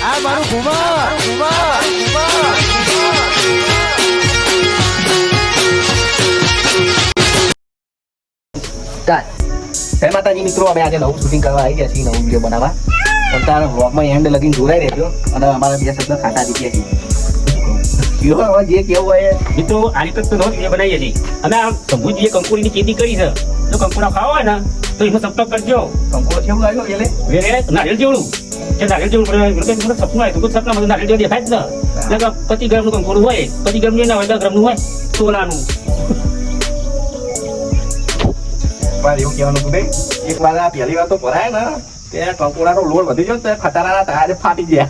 આ મારું ઘુમા જય માતાજી મિત્રો, અમે આજે નવું શૂટિંગ કરવા આવી ગયા છીએ, નવું વિડીયો બનાવવા. પણ તારા વ્લોગમાં એન્ડ લગીને જોડાઈ રહેજો અને અમારા બે શબ્દ ખાતા દીધા છીએ. જે કેવું હોય મિત્રો, આ રીતે તો રોજ વિડીયો બનાવીએ છીએ. અને આ શંભુજીએ કંકુરીની ખેતી કરી છે. જો કંકુરા ખાવા હોય ને તો એનો સપ્તાહ કરજો. કંકોડો કેવું લાગ્યો એટલે નારિયેળ જેવડું જે નારિયેળ જેવડું સપનું આવે તો સપનામાં નારિયેળ જેવું દેખાય જ ને. એટલે 25 ગ્રામનું કંકોડું હોય, 25 ગ્રામનું ના હોય, 10 ગ્રામનું હોય, સોનાનું. મારે એવું કહેવાનું હતું ભાઈ, એક વાર આ પહેલી વાર તો ભરાય ને કે કંકોડાનો લોડ વધી ગયો તો ખટારાના તારે ફાટી ગયા.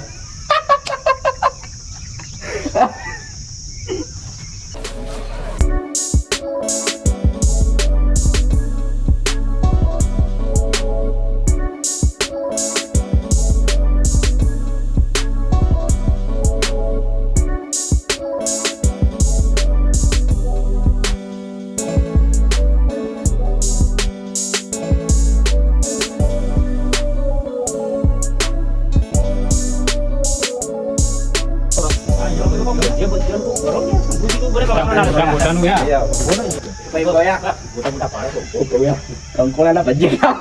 કંકોડાના ભજીયા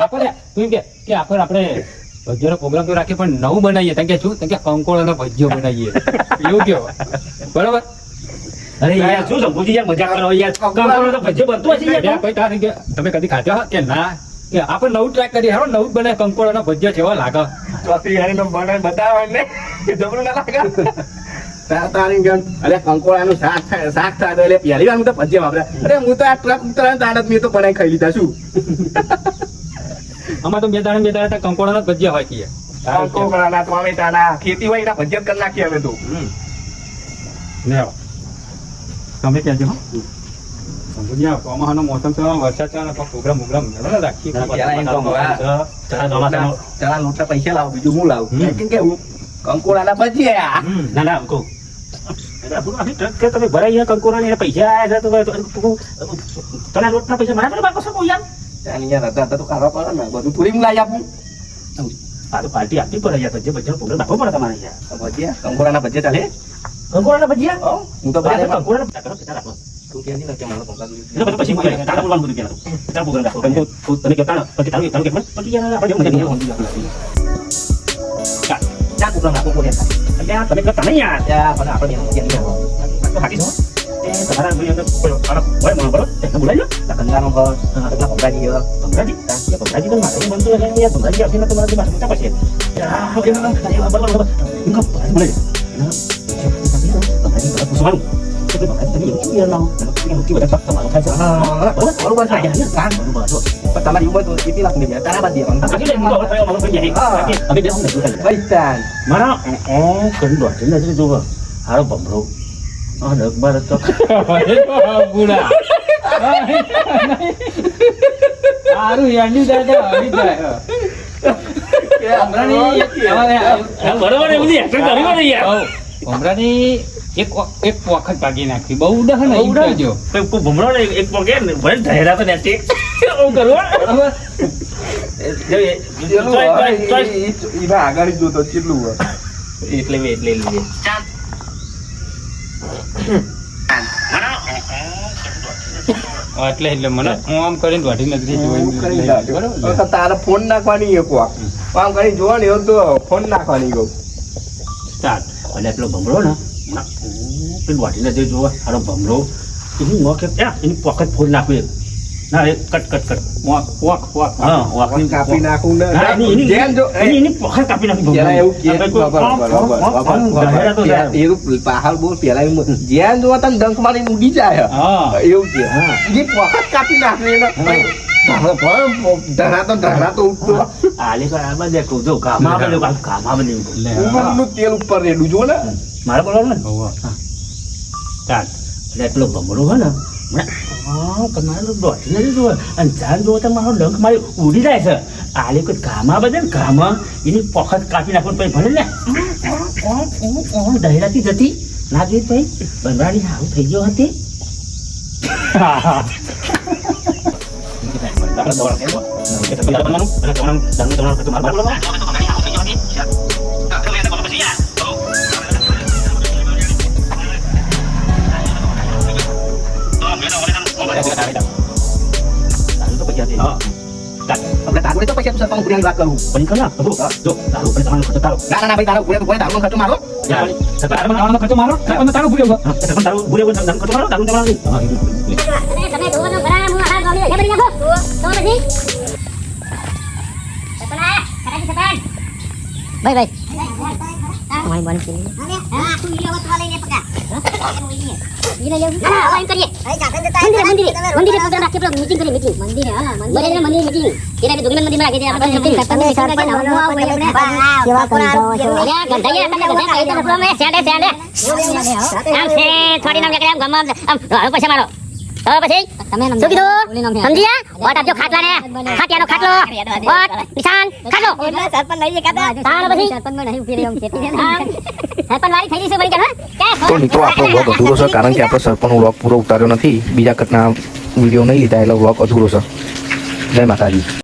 આપણે ભજીયાનો પ્રોગ્રામ તો રાખીએ પણ નવું બનાવીએ. કે શું કે કંકોડાનો ભજીયો બનાવીએ એવું કેવો બરોબર. અરે યાર શું શંભુજી યાર મજા કરો યાર. કંકોડાનો ભજીયો બનતો હશે યાર. કોઈ તારે કે તમે કદી ખાધો કે ના? કે આપણે નવું ટ્રાય કરીએ. હારો નવું બને કંકોડાનો ભજીયો કેવો લાગે? ચોથી હારીનો બનાવી બતાવે ને જબરું ના લાગે. અરે કંકોડાનું શાક થાય તો એટલે પહેલી વાર હું તો ભજીયા વાપરે. અરે હું તો આ ટ્રક ઉતરાય તારત મેં તો બનાવી ખાઈ લીધા શું. આમાં તો બે દાડા કંકોડાના ભજીયા હોય કે કંકોડાના ટોમેટાના ખેતી હોય એના ભજીયા કરી નાખીએ અમે તો. તમે કહેજો ચોમાસાનો મોસમ છે, વરસાદ છે, પ્રોગ્રામ રાખીએ. ચણા લોટના પૈસા લાવો, બીજું હું લાવું કેવું કંકોડાના ભજીયા. ના ના કહું તમે ભરાઈ કંકોડા પૈસા આવ્યા છે તો ચણા લોટના પૈસા મારા પર શકો યાર. હતા તો કરવા પડે ને, બધું થોડી હું લાવી આપું. આ તો પાર્ટી આપવી પડે યાર. ભજીયા પ્રોગ્રામ રાખવો પડે તમારે યાર. ભજીયા કંકોડાના ભજીયા ચાલે. કંકોડાના ભજીયા હું તો પછી બોલવાનું બધું પેલા પ્રોગ્રામ રાખો. તમે કહેતા પછી તારું પછી તમે યાર આપણે તમારી ઉંમર તો કેટલી લાખ ની તારા બાદ મારા નજરે જોવો હારો ભમરો ડગબાર હતો બુડા હારું યાંડી દાદા આવી જાય બરોબર એવું ભમરાની એક વખત ભાગી નાખી બહુ ઉડા ને ઉડાજો ભમરો ને એક પગે ને ભલે ધૈરા તો નથી આગળ જોતો કેટલું એટલે એટલે મને આમ કરીને વાઢી નથી તારે ફોન નાખવાની એક વાર આમ કરી જોવાની એવું તો ફોન નાખવાની કહું સ્ટાર્ટ. અને એટલો ભમરો ને પેલું વાઢી નથી જોવા સારો ભમરો એની મોકે એની પોકેટ ફોન નાખ્યું ના એ કટ કાપી નાખું એની પોકેટ કાપી નાખી પહાડ બહુ પેલા જ્યાં જોવા તને ડંક મારી ઉડી જાય એવું છે. એની પોકેટ કાપી નાખવી ધરાતો ઉઠતો તેલ ઉપર રેડું જો ને મારે બોલવાનું ને એટલો ભમરો હોય ને તમારે દોઢી નથી જોવે અને જાન જોવો તો મારો ડંખ મારી ઉડી જાય છે. આલે કોઈ ઘામાં બધે ને ઘામાં એની પોખત કાપી નાખો પછી ભલે ને દહેરાતી જતી ના જોઈ ભાઈ બંધાણી આવું થઈ ગયો હતી. પૂરેપૂરી વાત કરું. પણ કર ના જો તારો પણ તમારો ખર્ચો તારો ના ના ના ભાઈ તારો પૂરેપૂરો દારૂનો ખર્ચો મારો. યાર તારામાં દાવાનો ખર્ચો મારો સરપંચ તારો પૂર્યો પણ તારો પૂરે ખર્ચો મારો તારું તમારું તમે ધોવાનો ભરા હું આ ગામી લે બની નાખો તો પછી સપના કરાજી સપન ભાઈ ભાઈ અમારી બન છે હા તું ઈલો વત લઈને પકા ઈને લેવું હા હવે એમ કરીએ મંદિરે પ્રોગ્રામ રાખીએ પેલો મીટિંગ કરીએ મીટિંગ મંદિરે હા મંદિરે મીટિંગ એના કે દુગમન મંદિરમાં રાખીએ છીએ આપણે મીટિંગ કરતા ને સરપંચ નવો આવો એટલે સેવા કરતા અરે ગંધાઈએ આપણે કહી દે પ્રોગ્રામ સેડે આમ છે થોડી નામ કે આમ ગમ આમ પૈસા મારો તો પછી તમે શું કીધું સમજ્યા વોટ આપજો ખાટિયાનો ખાટલો વોટ નિશાન ખાટલો સરપંચ નહીં કાતા તાણ પછી સરપંચ માં નહીં ઉભી રહી સરપંચ વાળી થઈ જશે બની કે તો મિત્રો આપણો વ્લોગ અધૂરો છે કારણ કે આપણે સરપંચનો વ્લોગ પૂરો ઉતાર્યો નથી. બીજા કટના વિડીયો નહીં લીધા એટલે વ્લોગ અધૂરો છે. જય માતાજી.